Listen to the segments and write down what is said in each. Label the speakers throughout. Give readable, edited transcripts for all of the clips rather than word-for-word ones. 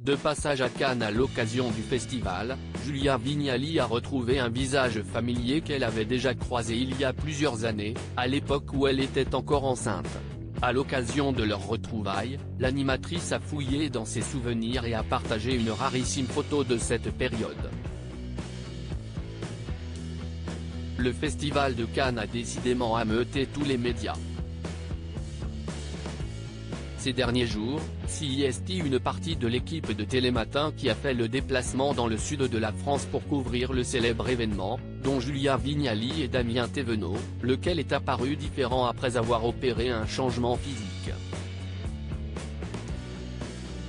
Speaker 1: De passage à Cannes à l'occasion du festival, Julia Vignali a retrouvé un visage familier qu'elle avait déjà croisé il y a plusieurs années, à l'époque où elle était encore enceinte. À l'occasion de leur retrouvailles, l'animatrice a fouillé dans ses souvenirs et a partagé une rarissime photo de cette période. Le festival de Cannes a décidément ameuté tous les médias. Ces derniers jours, CIST une partie de l'équipe de Télématin qui a fait le déplacement dans le sud de la France pour couvrir le célèbre événement, dont Julia Vignali et Damien Thévenot, lequel est apparu différent après avoir opéré un changement physique.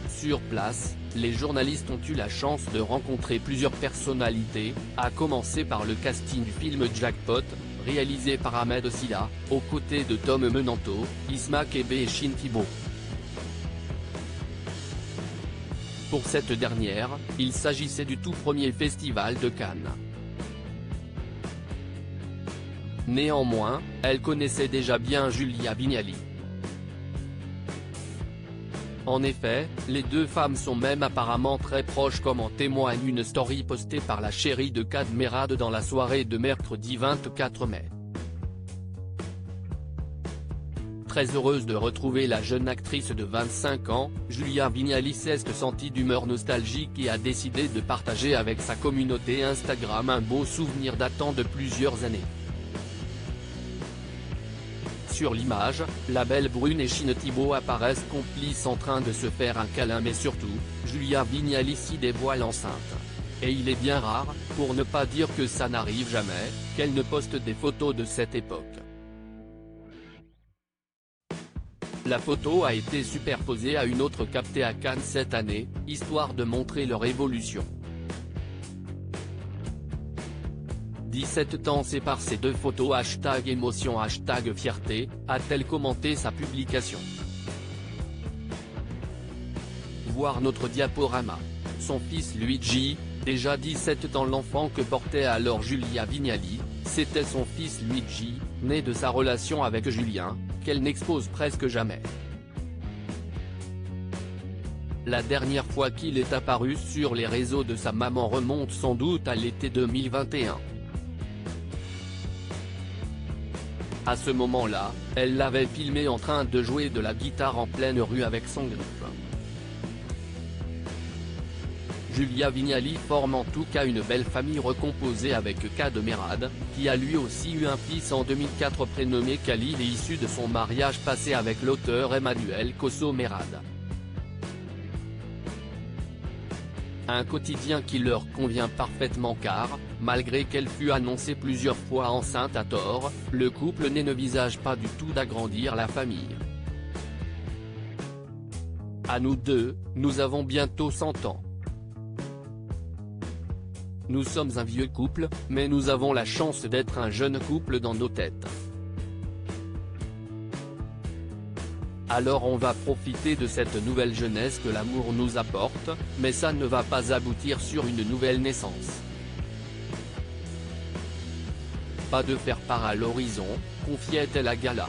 Speaker 1: Sur place, les journalistes ont eu la chance de rencontrer plusieurs personnalités, à commencer par le casting du film Jackpot, réalisé par Ahmed Silla, aux côtés de Tom Menanto, Isma Kebe et Shin Thibault. Pour cette dernière, il s'agissait du tout premier festival de Cannes. Néanmoins, elle connaissait déjà bien Julia Vignali. En effet, les deux femmes sont même apparemment très proches comme en témoigne une story postée par la chérie de Kad Merad dans la soirée de mercredi 24 mai. Très heureuse de retrouver la jeune actrice de 25 ans, Julia Vignali s'est sentie d'humeur nostalgique et a décidé de partager avec sa communauté Instagram un beau souvenir datant de plusieurs années. Sur l'image, la belle brune et Shin Thibault apparaissent complices en train de se faire un câlin mais surtout, Julia Vignali s'y dévoile enceinte. Et il est bien rare, pour ne pas dire que ça n'arrive jamais, qu'elle ne poste des photos de cette époque. La photo a été superposée à une autre captée à Cannes cette année, histoire de montrer leur évolution. 17 ans séparent ces deux photos #émotion #fierté, a-t-elle commenté sa publication. Voir notre diaporama. Son fils Luigi, déjà 17 ans l'enfant que portait alors Julia Vignali, c'était son fils Luigi, né de sa relation avec Julien, qu'elle n'expose presque jamais. La dernière fois qu'il est apparu sur les réseaux de sa maman remonte sans doute à l'été 2021. À ce moment-là, elle l'avait filmé en train de jouer de la guitare en pleine rue avec son groupe. Julia Vignali forme en tout cas une belle famille recomposée avec Kad Merad, qui a lui aussi eu un fils en 2004 prénommé Khalil et issu de son mariage passé avec l'auteur Emmanuel Kosso Merad. Un quotidien qui leur convient parfaitement car, malgré qu'elle fût annoncée plusieurs fois enceinte à tort, le couple n'envisage pas du tout d'agrandir la famille. À nous deux, nous avons bientôt 100 ans. Nous sommes un vieux couple, mais nous avons la chance d'être un jeune couple dans nos têtes. Alors on va profiter de cette nouvelle jeunesse que l'amour nous apporte, mais ça ne va pas aboutir sur une nouvelle naissance. Pas de faire part à l'horizon, confiait-elle à Gala.